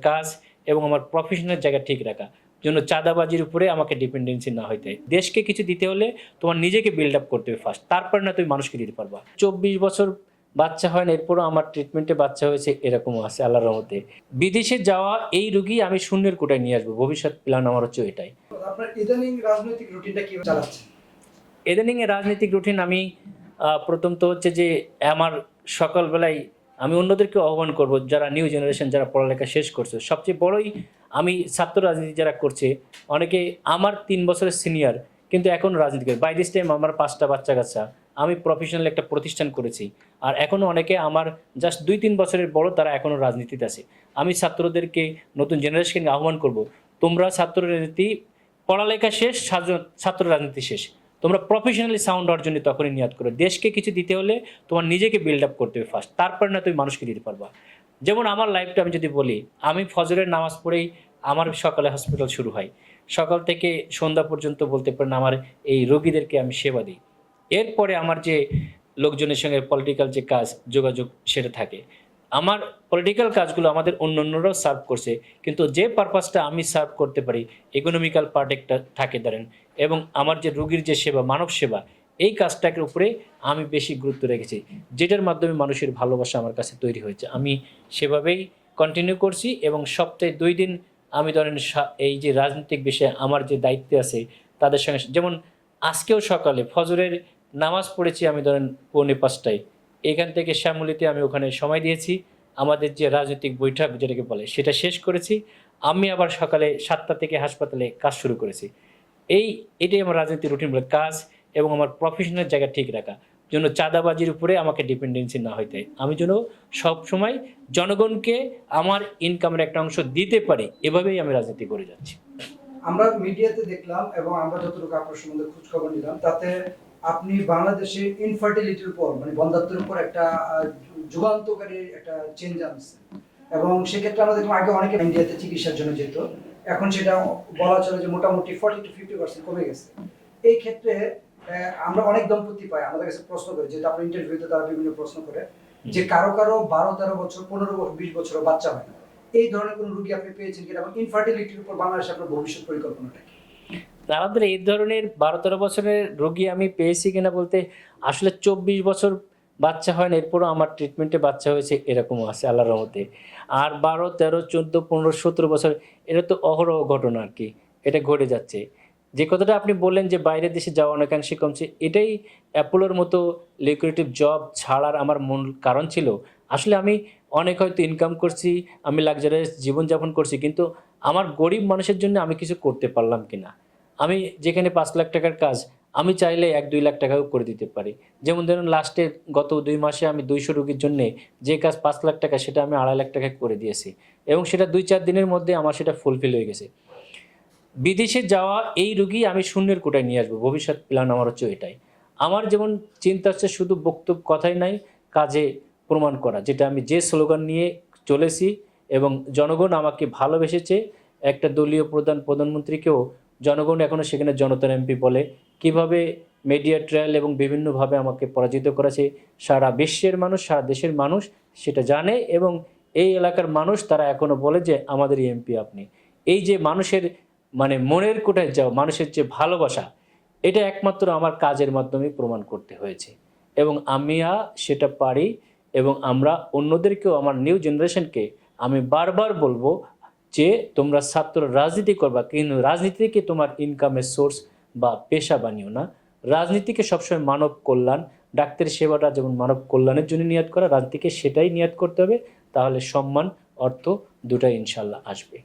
কাজ এবং আমার প্রফেশনাল জায়গা ঠিক রাখা, জন্য চাঁদাবাজির উপরে আমাকে ডিপেন্ডেন্সি না হইতে হয়। দেশকে কিছু দিতে হলে তোমার নিজেকে বিল্ড আপ করতে হবে ফার্স্ট, তারপর না তুমি মানুষকে দিতে পারবা। 24 বছর বাচ্চা হয় না, এরপরও আমার ট্রিটমেন্টে বাচ্চা হয়েছে, এরকমও আছে আল্লাহর রহমতে। বিদেশে যাওয়া এই রুগী আমি শূন্যের কোটায় নিয়ে আসবো, ভবিষ্যৎ প্ল্যান আমার হচ্ছে এটাই। আপনার ইদানিং রাজনৈতিক রুটিনটা কিভাবে চালাচ্ছেন? ইদানিং এর রাজনৈতিক রুটিন আমি প্রথম তো হচ্ছে যে আমার সকালবেলায় আমি অন্যদেরকে আহ্বান করব, যারা নিউ জেনারেশন, যারা পড়ালেখা শেষ করছে, সবচেয়ে বড়ই আমি ছাত্র রাজনীতি যারা করছে, অনেকে আমার 3 বছরের সিনিয়র কিন্তু এখনও রাজনীতি করে। বাই দিস টাইম আমার 5টা বাচ্চা কাচ্চা, আমি প্রফেশনাল একটা প্রতিষ্ঠান করেছি, আর এখনও অনেকে আমার জাস্ট 2-3 বছরের বড়, তারা এখনও রাজনীতিতে আছে। আমি ছাত্রদেরকে, নতুন জেনারেশনকে আহ্বান করব, তোমরা ছাত্র রাজনীতি পড়ালেখা শেষ, ছাত্র রাজনীতি শেষ, তোমরা প্রফেশনালি সাউন্ড হওয়ার জন্য তখনই নিয়াত করো। দেশকে কিছু দিতে হলে তোমার নিজেকে বিল্ড আপ করতে হবে ফার্স্ট, তারপর না তুমি মানুষকে দিতে পারবা। যেমন আমার লাইফটা আমি যদি বলি, আমি ফজরের নামাজ পড়েই আমার সকালে হসপিটাল শুরু হয়, সকাল থেকে সন্ধ্যা পর্যন্ত বলতে পারেন আমার এই রোগীদেরকে আমি সেবা দিই। এরপরে আমার যে লোকজনের সঙ্গে পলিটিক্যাল যে কাজ, যোগাযোগ, সেটা থাকে। আমার পলিটিক্যাল কাজগুলো আমাদের অন্যান্যরাও সার্ভ করছে, কিন্তু যে পারপাসটা আমি সার্ভ করতে পারি, ইকোনমিক্যাল পার্ট একটা থাকে ধরেন, এবং আমার যে রোগীর যে সেবা, মানব সেবা, এই কাজটাকে উপরে আমি বেশি গুরুত্ব রেখেছি, যেটার মাধ্যমে মানুষের ভালোবাসা আমার কাছে তৈরি হয়েছে। আমি সেভাবেই কন্টিনিউ করছি, এবং সপ্তাহে 2 দিন আমি ধরেন এই যে রাজনৈতিক বিষয়ে আমার যে দায়িত্বে আছে তাদের সঙ্গে, যেমন আজকেও সকালে ফজরের নামাজ পড়েছি আমি ধরেন 4:45টায়, এখান থেকে শ্যামলীতে আমি ওখানে সময় দিয়েছি, আমাদের যে রাজনৈতিক বৈঠক যেটাকে বলে সেটা শেষ করেছি। আমি আবার সকালে 7টা থেকে হাসপাতালে কাজ শুরু করেছি। এটাই আমার রাজনীতির রুটিন বলে কাজ, এবং আমার প্রফেশনাল জায়গা ঠিক রাখা, জন্য চাঁদাবাজির উপরে আমাকে ডিপেন্ডেন্সি না হইতে হয়। আমি যেন সবসময় জনগণকে আমার ইনকামের একটা অংশ দিতে পারি, এভাবেই আমি রাজনীতি করে যাচ্ছি। আমরা মিডিয়াতে দেখলাম এবং আমরা যতটুকু আপনার সম্বন্ধে খোঁজ খবর নিলাম, তাতে আপনি বাংলাদেশে ইনফার্টিলিটির উপর, মানে বন্ধ্যাত্বের উপর একটা যুগান্তকারী একটা চেঞ্জ আনছে। এবং সেক্ষেত্রে আমরা দেখলাম আগে অনেকে ইন্ডিয়াতে চিকিৎসার জন্য যেত, এখন সেটা বলা চলে যে মোটামুটি 40-50% কমে গেছে। এই ক্ষেত্রে আমরা অনেক দম্পতি পাই, আমাদের কাছে প্রশ্ন করে, যেহেতু আপনার ইন্টারভিউতে তারা বিভিন্ন প্রশ্ন করে, যে কারো 12-13 বছর, 15-20 বছর বাচ্চা হয় না। এই ধরনের কোন রোগী আপনি পেয়েছেন কিনা, এবং ইনফার্টিলিটির উপর বাংলাদেশে আপনার ভবিষ্যৎ পরিকল্পনাটা কি? আমাদের এই ধরনের 12-13 বছরের রোগী আমি পেয়েছি কিনা বলতে, আসলে 24 বছর বাচ্চা হয় না, এরপরও আমার ট্রিটমেন্টে বাচ্চা হয়েছে, এরকমও আছে আল্লাহর রহমতে। আর 12, 13, 14, 15, 17 বছর, এটা তো অহরহ ঘটনা আর কি, এটা ঘটে যাচ্ছে। যে কথাটা আপনি বললেন যে বাইরের দেশে যাওয়া অনেকাংশে কমছে, এটাই অ্যাপোলোর মতো লিকুইডেটিভ জব ছাড়ার আমার মূল কারণ ছিল। আসলে আমি অনেক হয়তো ইনকাম করছি, আমি লাক্সারিয়াস জীবনযাপন করছি, কিন্তু আমার গরিব মানুষের জন্য আমি কিছু করতে পারলাম কিনা। আমি যেখানে 5 লাখ টাকার কাজ, আমি চাইলে 1-2 লাখ টাকাও করে দিতে পারি। যেমন ধরুন লাস্টে গত 2 মাসে আমি 200 রোগীর জন্যে যে কাজ 5 লাখ টাকা, সেটা আমি 2.5 লাখ টাকায় করে দিয়েছি, এবং সেটা 2-4 দিনের মধ্যে আমার সেটা ফুলফিল হয়ে গেছে। বিদেশে যাওয়া এই রোগী আমি শূন্যের কোটায় নিয়ে আসবো, ভবিষ্যৎ প্ল্যান আমার হচ্ছে এটাই। আমার যেমন চিন্তা হচ্ছে শুধু বক্তব্য কথাই নাই, কাজে প্রমাণ করা, যেটা আমি যে স্লোগান নিয়ে চলেছি, এবং জনগণ আমাকে ভালোবেসেছে। একটা দলীয় প্রধানমন্ত্রীকেও জনগণ এখনও সেখানে জনতার এমপি বলে। কিভাবে মিডিয়া ট্রায়াল এবং বিভিন্নভাবে আমাকে পরাজিত করেছে, সারা বিশ্বের মানুষ, সারা দেশের মানুষ সেটা জানে, এবং এই এলাকার মানুষ তারা এখনও বলে যে আমাদের এমপি আপনি। এই যে মানুষের মানে মনের কোটায় যাও, মানুষের যে ভালোবাসা, এটা একমাত্র আমার কাজের মাধ্যমে প্রমাণ করতে হয়েছে, এবং আমি সেটা পারি। এবং আমরা অন্যদেরকেও, আমার নিউ জেনারেশনকে আমি বারবার বলবো যে তোমরা ছাত্র রাজনীতি করবা, কিন্তু রাজনীতিকে তোমার ইনকামের সোর্স বা পেশা বানিও না। রাজনীতিকে সবসময় মানব কল্যাণ, ডাক্তারের সেবাটা যেমন মানব কল্যাণের জন্য নিয়াত করা, রাজনীতিকে সেটাই নিয়াত করতে হবে, তাহলে সম্মান, অর্থ দুটাই ইনশাল্লাহ আসবে।